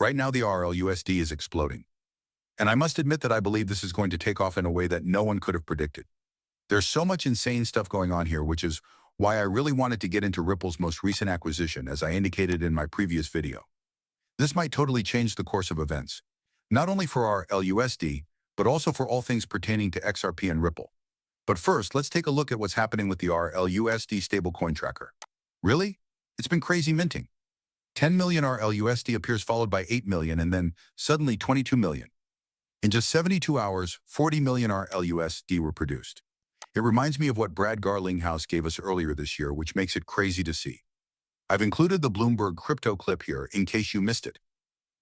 Right now, the RLUSD is exploding. And I must admit that I believe this is going to take off in a way that no one could have predicted. There's so much insane stuff going on here, which is why I really wanted to get into Ripple's most recent acquisition, as I indicated in my previous video. This might totally change the course of events, not only for our LUSD, but also for all things pertaining to XRP and Ripple. But first, let's take a look at what's happening with the RLUSD stablecoin tracker. Really? It's been crazy minting. 10 million RLUSD appears, followed by 8 million, and then suddenly 22 million. In just 72 hours, 40 million RLUSD were produced. It reminds me of what Brad Garlinghouse gave us earlier this year, which makes it crazy to see. I've included the Bloomberg crypto clip here in case you missed it.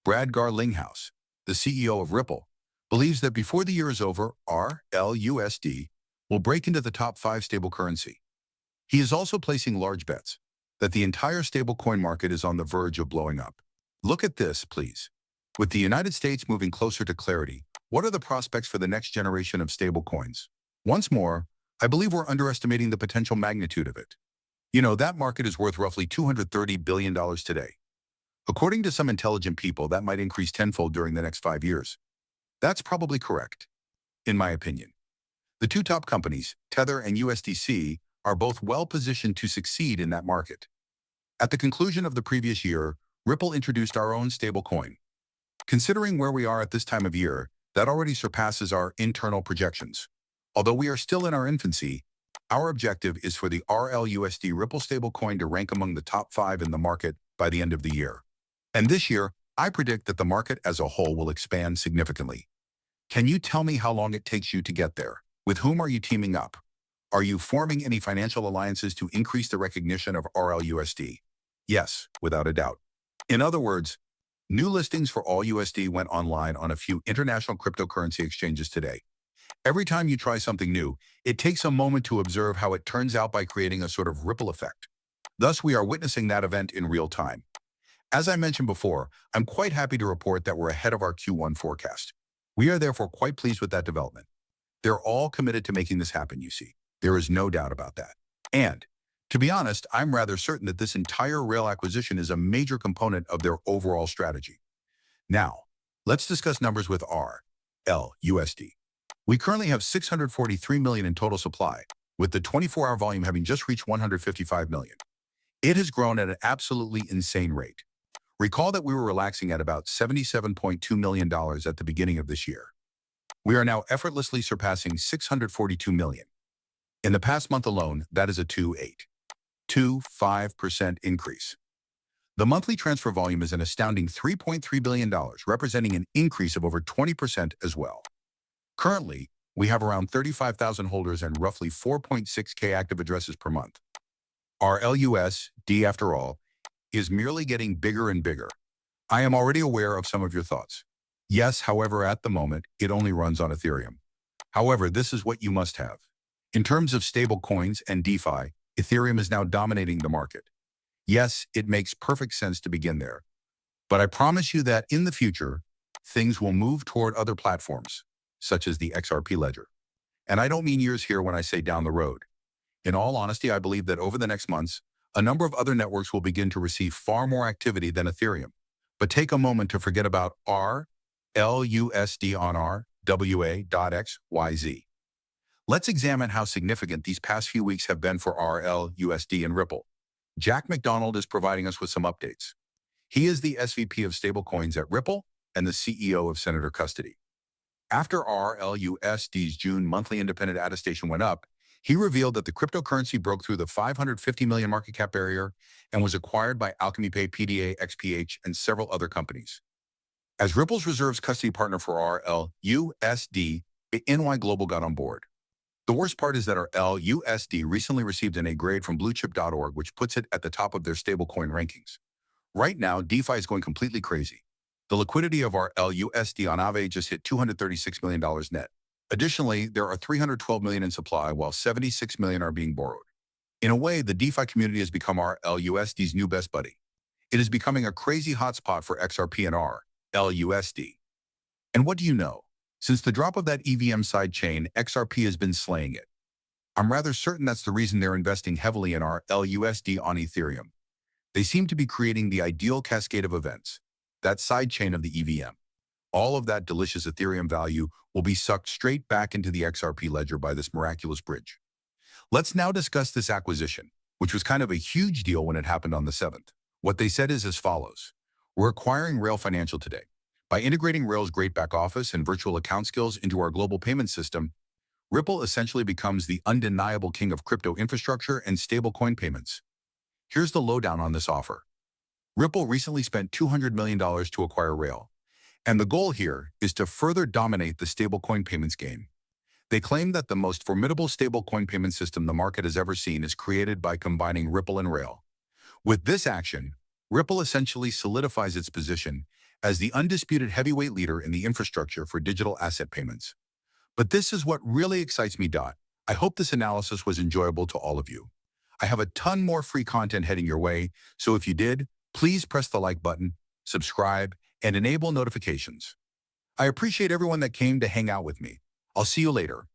Brad Garlinghouse, the CEO of Ripple, believes that before the year is over, RLUSD will break into the top 5 stable currency. He is also placing large bets that the entire stablecoin market is on the verge of blowing up. Look at this, please. With the United States moving closer to clarity, what are the prospects for the next generation of stablecoins? Once more, I believe we're underestimating the potential magnitude of it. You know, that market is worth roughly $230 billion today. According to some intelligent people, that might increase tenfold during the next 5 years. That's probably correct, in my opinion. The two top companies, Tether and USDC, are both well-positioned to succeed in that market. At the conclusion of the previous year, Ripple introduced our own stablecoin. Considering where we are at this time of year, that already surpasses our internal projections. Although we are still in our infancy, our objective is for the RLUSD Ripple stablecoin to rank among the top 5 in the market by the end of the year. And this year, I predict that the market as a whole will expand significantly. Can you tell me how long it takes you to get there? With whom are you teaming up? Are you forming any financial alliances to increase the recognition of RLUSD? Yes, without a doubt. In other words, new listings for AllUSD went online on a few international cryptocurrency exchanges today. Every time you try something new, it takes a moment to observe how it turns out by creating a sort of ripple effect. Thus, we are witnessing that event in real time. As I mentioned before, I'm quite happy to report that we're ahead of our Q1 forecast. We are therefore quite pleased with that development. They're all committed to making this happen, you see. There is no doubt about that. And, to be honest, I'm rather certain that this entire rail acquisition is a major component of their overall strategy. Now, let's discuss numbers with RLUSD. We currently have 643 million in total supply, with the 24-hour volume having just reached 155 million. It has grown at an absolutely insane rate. Recall that we were relaxing at about $77.2 million at the beginning of this year. We are now effortlessly surpassing 642 million. In the past month alone, that is a 2.5% increase. The monthly transfer volume is an astounding $3.3 billion, representing an increase of over 20% as well. Currently, we have around 35,000 holders and roughly 4.6K active addresses per month. Our LUSD, after all, is merely getting bigger and bigger. I am already aware of some of your thoughts. Yes, however, at the moment, it only runs on Ethereum. However, this is what you must have. In terms of stable coins and DeFi, Ethereum is now dominating the market. Yes, it makes perfect sense to begin there. But I promise you that in the future, things will move toward other platforms, such as the XRP ledger. And I don't mean years here when I say down the road. In all honesty, I believe that over the next months, a number of other networks will begin to receive far more activity than Ethereum. But take a moment to forget about RLUSD on RWA.XYZ. Let's examine how significant these past few weeks have been for RLUSD and Ripple. Jack McDonald is providing us with some updates. He is the SVP of stablecoins at Ripple and the CEO of Senator Custody. After RLUSD's June monthly independent attestation went up, he revealed that the cryptocurrency broke through the 550 million market cap barrier and was acquired by Alchemy Pay, PDA, XPH, and several other companies. As Ripple's reserves custody partner for RLUSD, NY Global got on board. The worst part is that our LUSD recently received an A grade from bluechip.org, which puts it at the top of their stablecoin rankings. Right now, DeFi is going completely crazy. The liquidity of our LUSD on Aave just hit $236 million net. Additionally, there are 312 million in supply, while 76 million are being borrowed. In a way, the DeFi community has become our LUSD's new best buddy. It is becoming a crazy hotspot for XRP and our LUSD. And what do you know? Since the drop of that EVM sidechain, XRP has been slaying it. I'm rather certain that's the reason they're investing heavily in our LUSD on Ethereum. They seem to be creating the ideal cascade of events that side chain of the EVM. All of that delicious Ethereum value will be sucked straight back into the XRP ledger by this miraculous bridge. Let's now discuss this acquisition, which was kind of a huge deal when it happened on the 7th. What they said is as follows. We're acquiring Rail Financial today. By integrating Rail's great back office and virtual account skills into our global payment system, Ripple essentially becomes the undeniable king of crypto infrastructure and stablecoin payments. Here's the lowdown on this offer. Ripple recently spent $200 million to acquire Rail, and the goal here is to further dominate the stablecoin payments game. They claim that the most formidable stablecoin payment system the market has ever seen is created by combining Ripple and Rail. With this action, Ripple essentially solidifies its position as the undisputed heavyweight leader in the infrastructure for digital asset payments. But this is what really excites me. I hope this analysis was enjoyable to all of you. I have a ton more free content heading your way, so if you did, please press the like button, subscribe, and enable notifications. I appreciate everyone that came to hang out with me. I'll see you later.